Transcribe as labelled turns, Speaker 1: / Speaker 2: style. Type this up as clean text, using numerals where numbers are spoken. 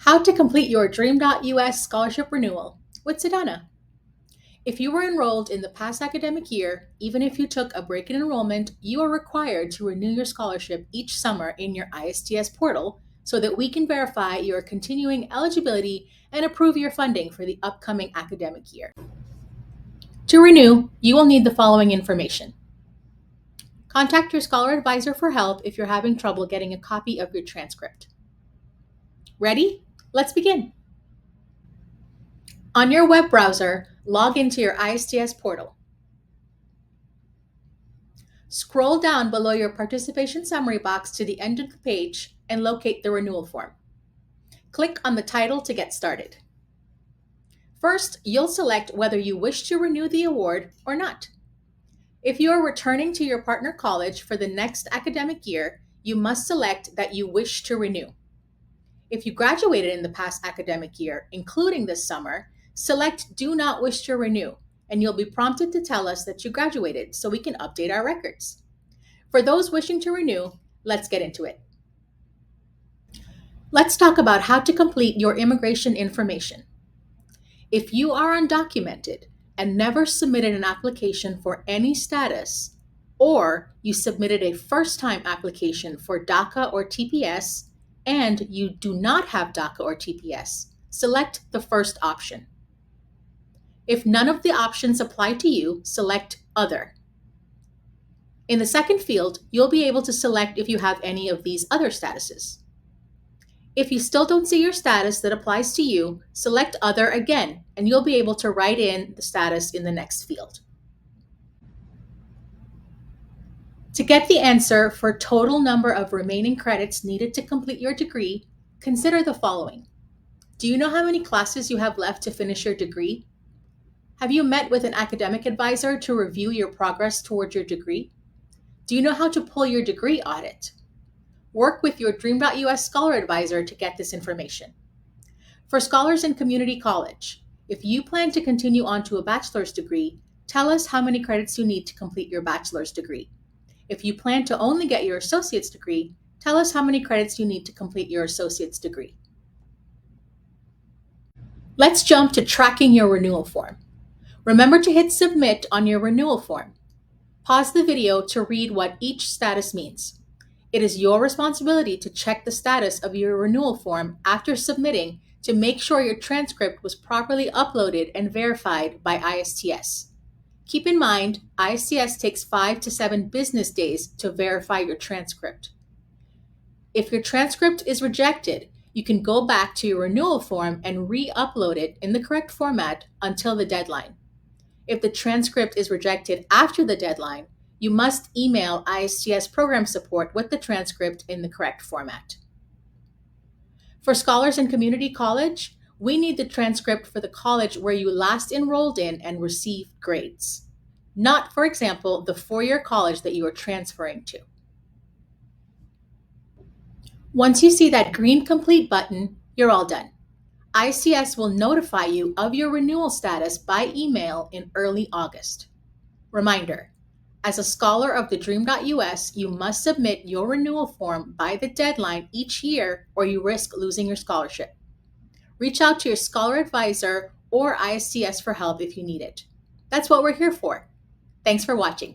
Speaker 1: How to complete your Dream.Us scholarship renewal with Sedana. If you were enrolled in the past academic year, even if you took a break in enrollment, you are required to renew your scholarship each summer in your ISTS portal so that we can verify your continuing eligibility and approve your funding for the upcoming academic year. To renew, you will need the following information. Contact your scholar advisor for help if you're having trouble getting a copy of your transcript. Ready? Let's begin. On your web browser, log into your ISTS portal. Scroll down below your participation summary box to the end of the page and locate the renewal form. Click on the title to get started. First, you'll select whether you wish to renew the award or not. If you are returning to your partner college for the next academic year, you must select that you wish to renew. If you graduated in the past academic year, including this summer, select Do Not Wish to Renew, and you'll be prompted to tell us that you graduated so we can update our records. For those wishing to renew, let's get into it. Let's talk about how to complete your immigration information. If you are undocumented and never submitted an application for any status, or you submitted a first-time application for DACA or TPS, and you do not have DACA or TPS, select the first option. If none of the options apply to you, select Other. In the second field, you'll be able to select if you have any of these other statuses. If you still don't see your status that applies to you, select Other again, and you'll be able to write in the status in the next field. To get the answer for total number of remaining credits needed to complete your degree, consider the following. Do you know how many classes you have left to finish your degree? Have you met with an academic advisor to review your progress towards your degree? Do you know how to pull your degree audit? Work with your Dream.Us Scholar Advisor to get this information. For scholars in community college, if you plan to continue on to a bachelor's degree, tell us how many credits you need to complete your bachelor's degree. If you plan to only get your associate's degree, tell us how many credits you need to complete your associate's degree. Let's jump to tracking your renewal form. Remember to hit Submit on your renewal form. Pause the video to read what each status means. It is your responsibility to check the status of your renewal form after submitting to make sure your transcript was properly uploaded and verified by ISTS. Keep in mind, ISTS takes 5 to 7 business days to verify your transcript. If your transcript is rejected, you can go back to your renewal form and re-upload it in the correct format until the deadline. If the transcript is rejected after the deadline, you must email ISTS program support with the transcript in the correct format. For scholars in community college, we need the transcript for the college where you last enrolled in and received grades, not, for example, the four-year college that you are transferring to. Once you see that green complete button, you're all done. ISTS will notify you of your renewal status by email in early August. Reminder, as a scholar of TheDream.Us, you must submit your renewal form by the deadline each year or you risk losing your scholarship. Reach out to your scholar advisor or ISTS for help if you need it. That's what we're here for. Thanks for watching.